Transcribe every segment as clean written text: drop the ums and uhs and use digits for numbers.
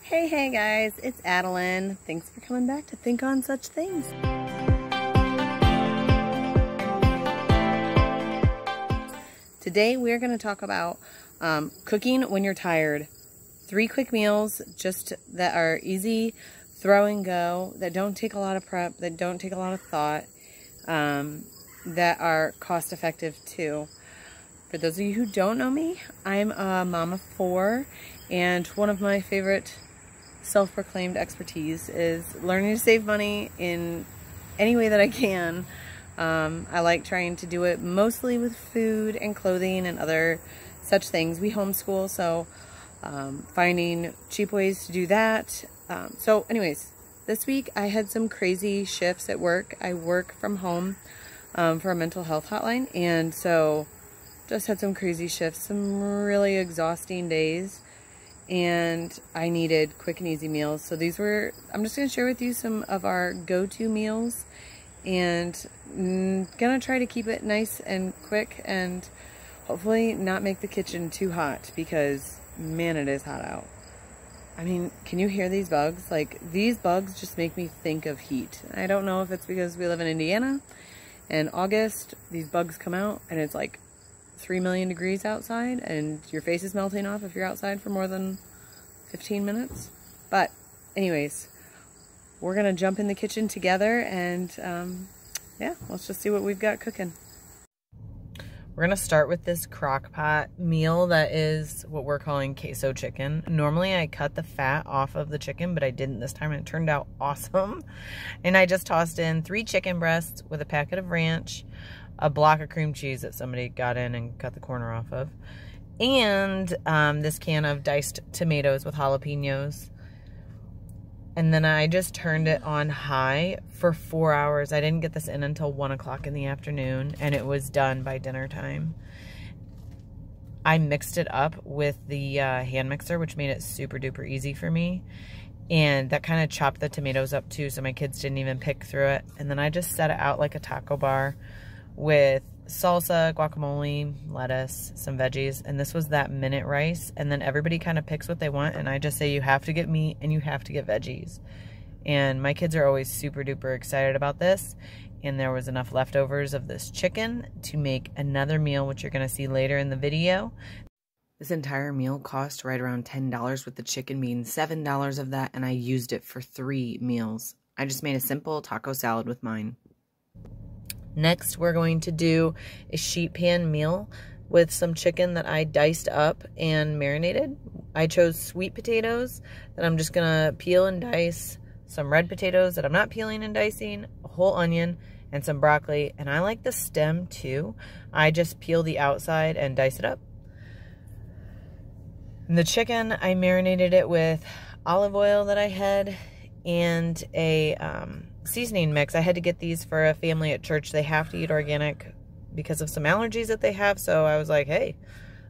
Hey guys, it's Adeline. Thanks for coming back to Think on Such Things. Today we're going to talk about cooking when you're tired. 3 quick meals just that are easy, throw and go, that don't take a lot of prep, that don't take a lot of thought, that are cost effective too. For those of you who don't know me, I'm a mom of 4, and one of my favorite self-proclaimed expertise is learning to save money in any way that I can. I like trying to do it mostly with food and clothing and other such things. We homeschool, so finding cheap ways to do that. So anyways, this week I had some crazy shifts at work. I work from home for a mental health hotline, and so just had some crazy shifts, some really exhausting days. And I needed quick and easy meals. So these were, I'm just going to share with you some of our go-to meals, and gonna try to keep it nice and quick and hopefully not make the kitchen too hot, because man, it is hot out. I mean, can you hear these bugs? Like, these bugs just make me think of heat. I don't know if it's because we live in Indiana. In August, these bugs come out and it's like 3 million degrees outside and your face is melting off if you're outside for more than 15 minutes. But anyways, we're gonna jump in the kitchen together and yeah, let's just see what we've got cooking. We're gonna start with this crock pot meal that is what we're calling queso chicken. Normally I cut the fat off of the chicken, but I didn't this time and it turned out awesome. And I just tossed in 3 chicken breasts with a packet of ranch, a block of cream cheese that somebody got in and cut the corner off of, and this can of diced tomatoes with jalapenos. And then I just turned it on high for 4 hours. I didn't get this in until 1 o'clock in the afternoon, and it was done by dinner time. I mixed it up with the hand mixer, which made it super duper easy for me. And that kind of chopped the tomatoes up too, so my kids didn't even pick through it. And then I just set it out like a taco bar with salsa, guacamole, lettuce, some veggies, and this was that minute rice. And then everybody kind of picks what they want, and I just say you have to get meat and you have to get veggies. And my kids are always super duper excited about this, and there was enough leftovers of this chicken to make another meal, which you're going to see later in the video. This entire meal cost right around $10, with the chicken being $7 of that, and I used it for 3 meals. I just made a simple taco salad with mine. Next, we're going to do a sheet pan meal with some chicken that I diced up and marinated. I chose sweet potatoes that I'm just going to peel and dice, some red potatoes that I'm not peeling and dicing, a whole onion, and some broccoli. And I like the stem too. I just peel the outside and dice it up. And the chicken, I marinated it with olive oil that I had and a seasoning mix. I had to get these for a family at church. They have to eat organic because of some allergies that they have. So I was like, hey,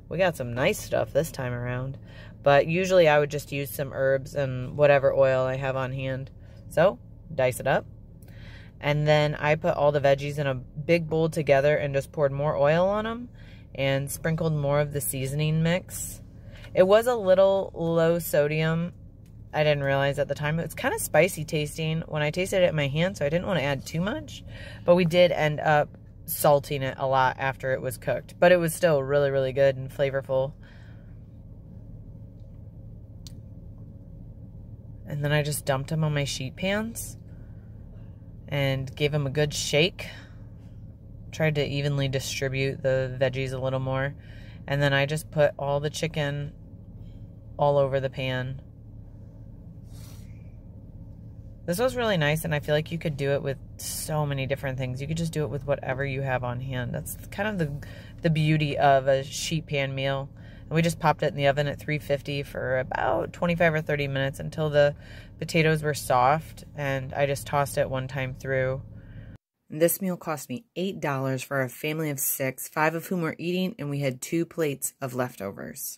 we got some nice stuff this time around. But usually I would just use some herbs and whatever oil I have on hand. So dice it up. And then I put all the veggies in a big bowl together and just poured more oil on them and sprinkled more of the seasoning mix. It was a little low sodium. I didn't realize at the time. It's kind of spicy tasting when I tasted it in my hand, so I didn't want to add too much. But we did end up salting it a lot after it was cooked. But it was still really, really good and flavorful. And then I just dumped them on my sheet pans and gave them a good shake. Tried to evenly distribute the veggies a little more. And then I just put all the chicken all over the pan. This was really nice, and I feel like you could do it with so many different things. You could just do it with whatever you have on hand. That's kind of the beauty of a sheet pan meal. And we just popped it in the oven at 350 for about 25 or 30 minutes until the potatoes were soft, and I just tossed it one time through. This meal cost me $8 for a family of 6, 5 of whom were eating, and we had 2 plates of leftovers.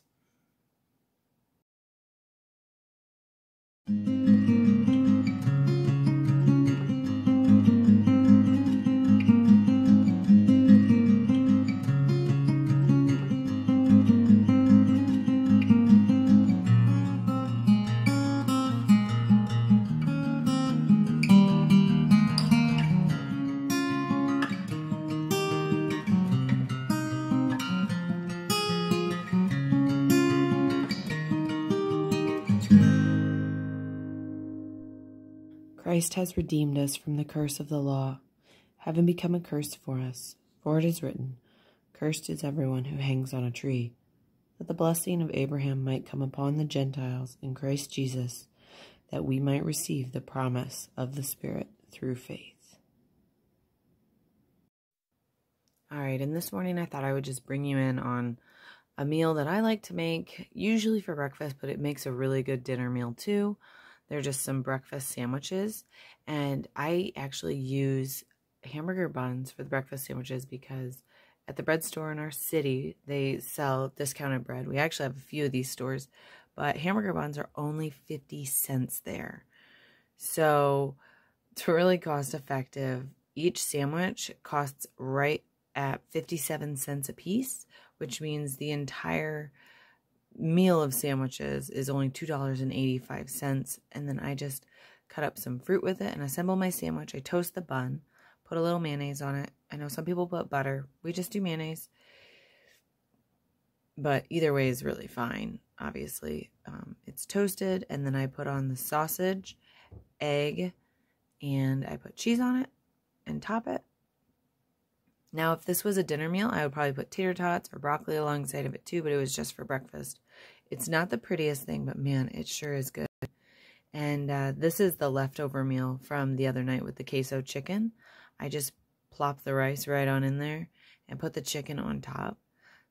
Christ has redeemed us from the curse of the law, having become a curse for us. For it is written, Cursed is everyone who hangs on a tree, that the blessing of Abraham might come upon the Gentiles in Christ Jesus, that we might receive the promise of the Spirit through faith. All right, and this morning I thought I would just bring you in on a meal that I like to make, usually for breakfast, but it makes a really good dinner meal too. They're just some breakfast sandwiches, and I actually use hamburger buns for the breakfast sandwiches because at the bread store in our city, they sell discounted bread. We actually have a few of these stores, but hamburger buns are only 50 cents there. So it's really cost effective. Each sandwich costs right at 57 cents a piece, which means the entire meal of sandwiches is only $2.85. And then I just cut up some fruit with it and assemble my sandwich. I toast the bun, put a little mayonnaise on it. I know some people put butter. We just do mayonnaise. But either way is really fine, obviously. It's toasted, and then I put on the sausage, egg, and I put cheese on it and top it. Now, if this was a dinner meal, I would probably put tater tots or broccoli alongside of it too, but it was just for breakfast. It's not the prettiest thing, but man, it sure is good. And this is the leftover meal from the other night with the queso chicken. I just plop the rice right on in there and put the chicken on top.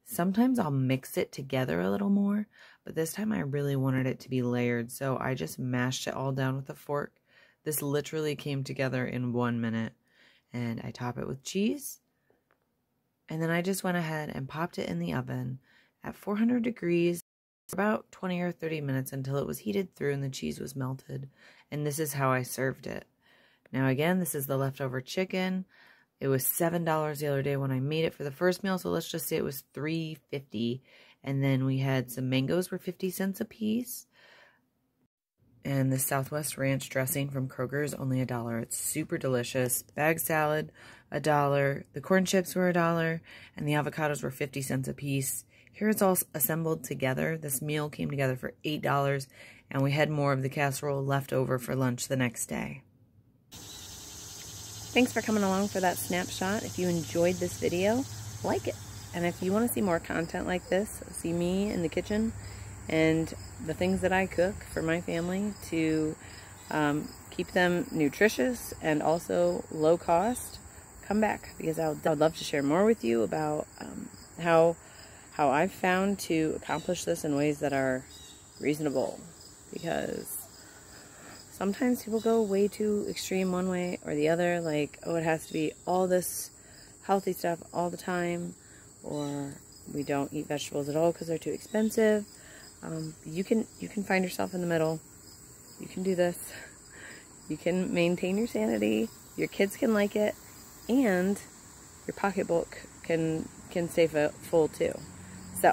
Sometimes I'll mix it together a little more, but this time I really wanted it to be layered, so I just mashed it all down with a fork. This literally came together in 1 minute, and I top it with cheese, and then I just went ahead and popped it in the oven at 400 degrees for about 20 or 30 minutes until it was heated through and the cheese was melted, and this is how I served it. Now again, this is the leftover chicken. It was $7 the other day when I made it for the first meal, so let's just say it was $3.50. And then we had some mangoes for 50 cents a piece. And the Southwest Ranch dressing from Kroger is only $1. It's super delicious. Bag salad, $1. The corn chips were $1. And the avocados were 50 cents a piece. Here it's all assembled together. This meal came together for $8. And we had more of the casserole left over for lunch the next day. Thanks for coming along for that snapshot. If you enjoyed this video, like it. And if you want to see more content like this, see me in the kitchen and the things that I cook for my family to keep them nutritious and also low cost, come back, because I would love to share more with you about how I've found to accomplish this in ways that are reasonable, because sometimes people go way too extreme one way or the other, like, oh, it has to be all this healthy stuff all the time, or we don't eat vegetables at all because they're too expensive. You can find yourself in the middle. You can do this. You can maintain your sanity. Your kids can like it, and your pocketbook can stay full too. So,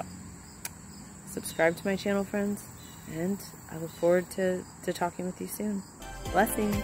subscribe to my channel, friends. And I look forward to talking with you soon. Blessings.